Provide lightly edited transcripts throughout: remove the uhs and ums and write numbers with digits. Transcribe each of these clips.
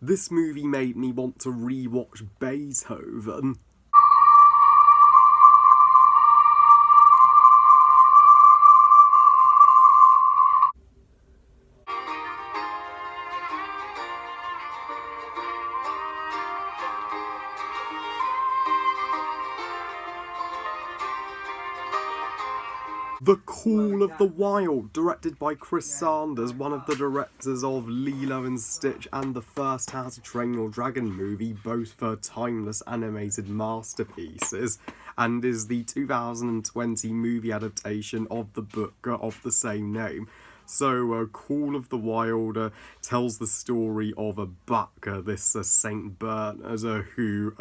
This movie made me want to rewatch Beethoven. The Call of the Wild, directed by Chris Sanders, one of the directors of Lilo and Stitch and the first How to Train Your Dragon movie, both are timeless animated masterpieces, and is the 2020 movie adaptation of the book of the same name. So, Call of the Wild tells the story of a buck, this Saint Bernard, who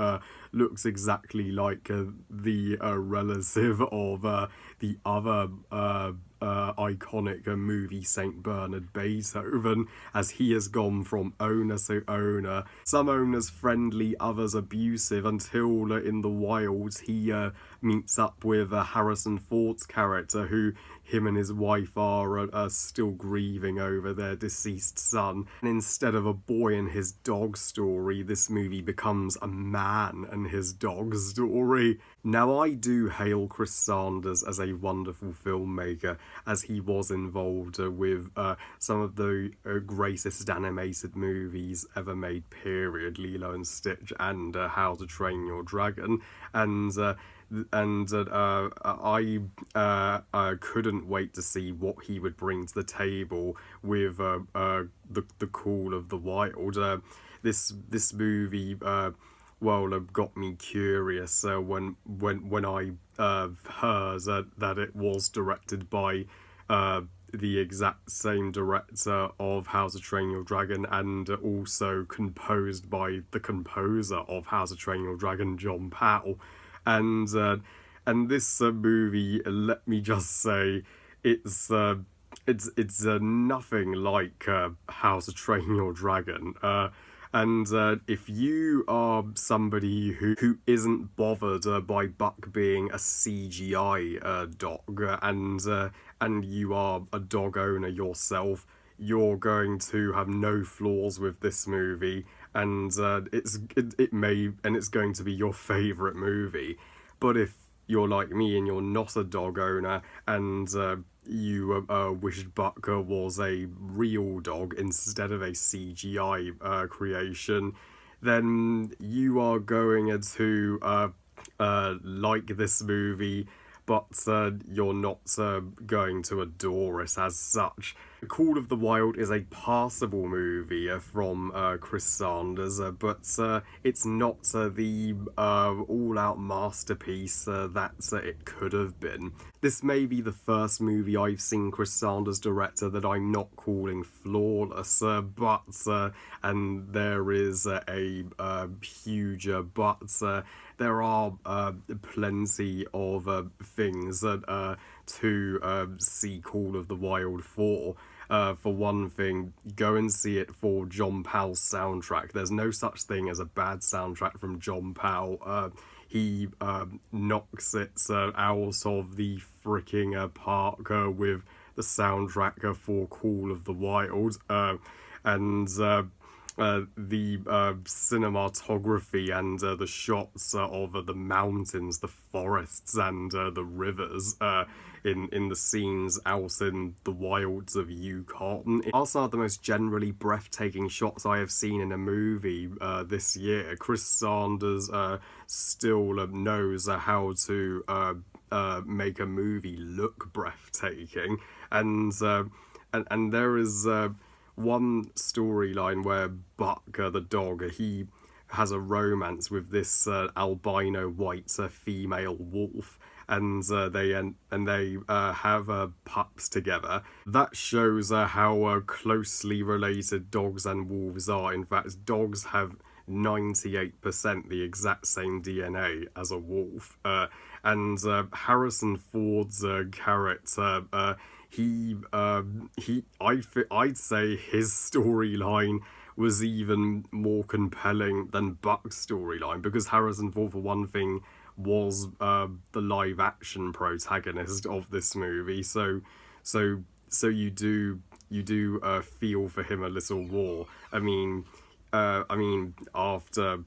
looks exactly like the relative of the other iconic movie Saint Bernard, Beethoven, as he has gone from owner to owner. Some owners friendly, others abusive, until in the wilds he meets up with Harrison Ford's character, who him and his wife are still grieving over their deceased son. And instead of a boy and his dog story, this movie becomes a man and his dog story. Now, I do hail Chris Sanders as a wonderful filmmaker, as he was involved with some of the greatest animated movies ever made, period, Lilo and Stitch and How to Train Your Dragon, and I couldn't wait to see what he would bring to the table with the Call of the Wild. This movie got me curious when I heard that it was directed by the exact same director of How to Train Your Dragon, and also composed by the composer of How to Train Your Dragon, John Powell. And this movie, let me just say, it's nothing like How to Train Your Dragon. And if you are somebody who isn't bothered by Buck being a CGI dog, and you are a dog owner yourself, you're going to have no flaws with this movie, and it's going to be your favourite movie. But if you're like me and you're not a dog owner, and you wished Buck was a real dog instead of a CGI creation, then you are going to like this movie, but you're not going to adore it as such. Call of the Wild is a passable movie from Chris Sanders, but it's not the all-out masterpiece that it could have been. This may be the first movie I've seen Chris Sanders direct that I'm not calling flawless, and there is a huge but. There are plenty of things to see Call of the Wild for. For one thing, go and see it for John Powell's soundtrack. There's no such thing as a bad soundtrack from John Powell. He knocks it out of the freaking park with the soundtrack for Call of the Wild. And the cinematography and the shots of the mountains, the forests, and the rivers in the scenes out in the wilds of Yukon are some of the most generally breathtaking shots I have seen in a movie this year. Chris Sanders still knows how to make a movie look breathtaking, and there is one storyline where Buck, the dog, he has a romance with this albino white female wolf, and they have pups together. That shows how closely related dogs and wolves are. In fact, dogs have 98% the exact same DNA as a wolf. And Harrison Ford's character, I'd say his storyline was even more compelling than Buck's storyline, because Harrison Ford, for one thing, was the live action protagonist of this movie. So you do feel for him a little more. I mean, I mean, after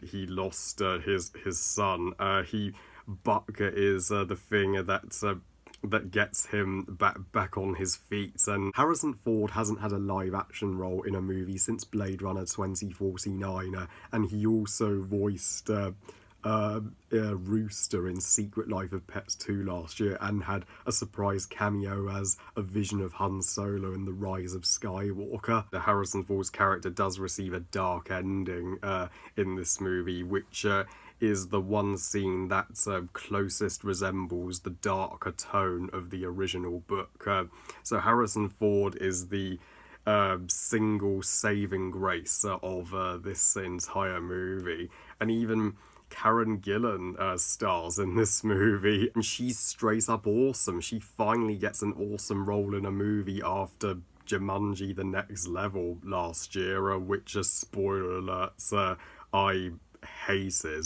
he lost his son, he Buck is the thing that gets him back on his feet. And Harrison Ford hasn't had a live action role in a movie since Blade Runner 2049, and he also voiced Rooster in Secret Life of Pets 2 last year, and had a surprise cameo as a vision of Han Solo in The Rise of Skywalker. The Harrison Ford's character does receive a dark ending in this movie, which is the one scene that closest resembles the darker tone of the original book. So Harrison Ford is the single saving grace of this entire movie, and even Karen Gillan stars in this movie, and she's straight up awesome. She finally gets an awesome role in a movie after Jumanji: The Next Level last year, which, spoiler alerts, I hated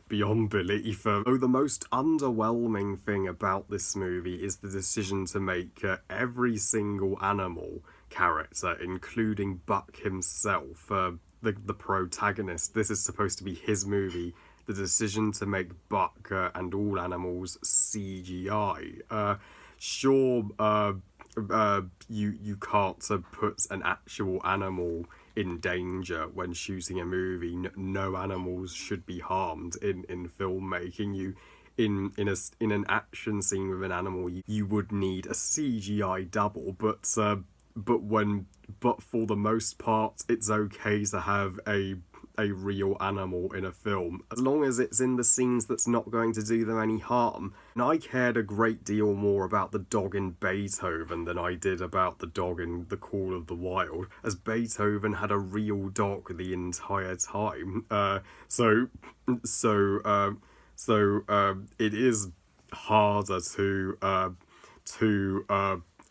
beyond belief. Oh, the most underwhelming thing about this movie is the decision to make every single animal character, including Buck himself, the protagonist. This is supposed to be his movie. The decision to make Buck and all animals CGI. Sure, you can't put an actual animal in danger when shooting a movie. No animals should be harmed in filmmaking. In an action scene with an animal, you would need a CGI double, but for the most part, it's okay to have a real animal in a film, as long as it's in the scenes that's not going to do them any harm. And I cared a great deal more about the dog in Beethoven than I did about the dog in The Call of the Wild, as Beethoven had a real dog the entire time. So it is harder to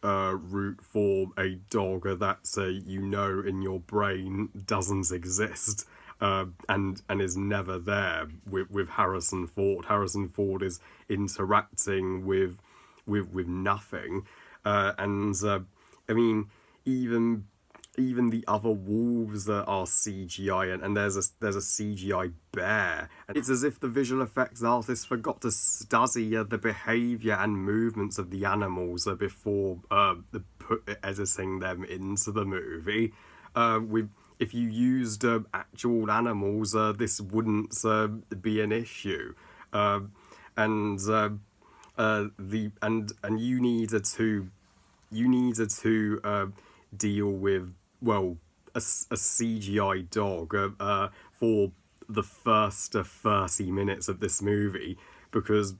root for a dog that you know in your brain doesn't exist, and is never there with Harrison Ford. Harrison Ford is interacting with nothing, and I mean, even the other wolves that are CGI, and there's a CGI bear, and it's as if the visual effects artist forgot to study the behaviour and movements of the animals before editing them into the movie. If you used actual animals, this wouldn't be an issue, and you needed to deal with, well, a CGI dog for the first 30 minutes of this movie, because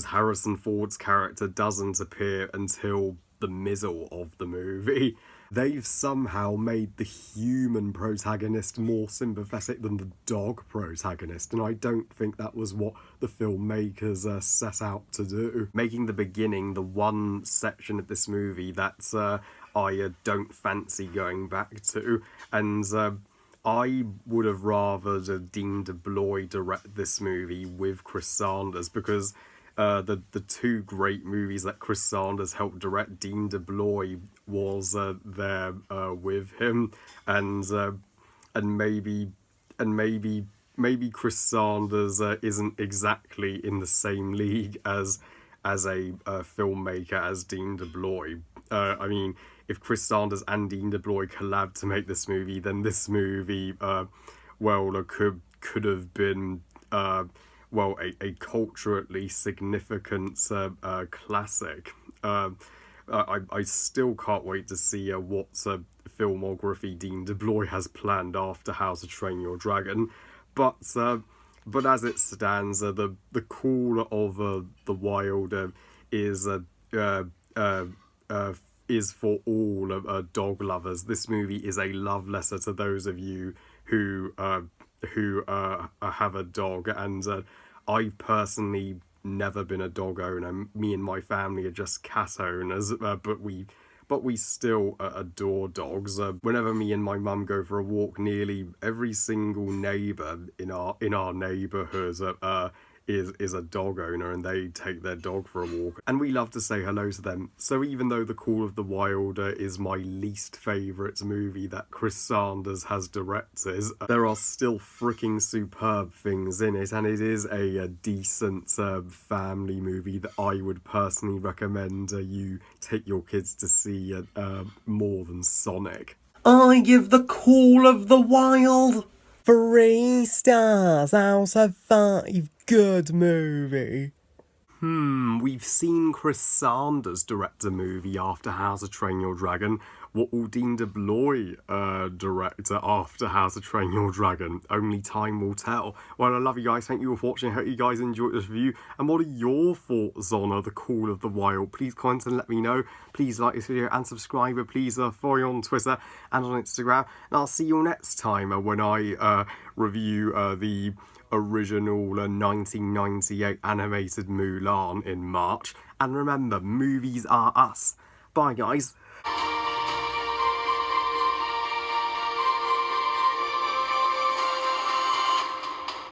Harrison Ford's character doesn't appear until the middle of the movie. They've somehow made the human protagonist more sympathetic than the dog protagonist, and I don't think that was what the filmmakers set out to do. Making the beginning the one section of this movie that I don't fancy going back to, and I would have rather Dean DeBlois direct this movie with Chris Sanders, because the two great movies that Chris Sanders helped direct, Dean DeBlois was there with him, and maybe Chris Sanders isn't exactly in the same league as a filmmaker as Dean DeBlois. I mean, if Chris Sanders and Dean DeBlois collabed to make this movie, then this movie, could have been a culturally significant classic. I still can't wait to see what filmography Dean DeBlois has planned after How to Train Your Dragon, but as it stands, the Call of the Wild is for all dog lovers. This movie is a love letter to those of you who have a dog, and I've personally never been a dog owner. Me and my family are just cat owners, but we still adore dogs. Whenever me and my mum go for a walk, nearly every single neighbour in our neighbourhood is a dog owner and they take their dog for a walk. And we love to say hello to them. So even though The Call of the Wild is my least favourite movie that Chris Sanders has directed, there are still freaking superb things in it, and it is a decent family movie that I would personally recommend you take your kids to see more than Sonic. I give The Call of the Wild 3 stars out of 5. Good movie. We've seen Chris Sanders direct a movie after How to Train Your Dragon. What will Dean DeBlois direct after How to Train Your Dragon? Only time will tell. Well, I love you guys. Thank you for watching. I hope you guys enjoyed this review. And what are your thoughts on The Call of the Wild? Please comment and let me know. Please like this video and subscribe. Please follow me on Twitter and on Instagram. And I'll see you next time when I review the original 1998 animated Mulan in March. And remember, movies are us. Bye, guys.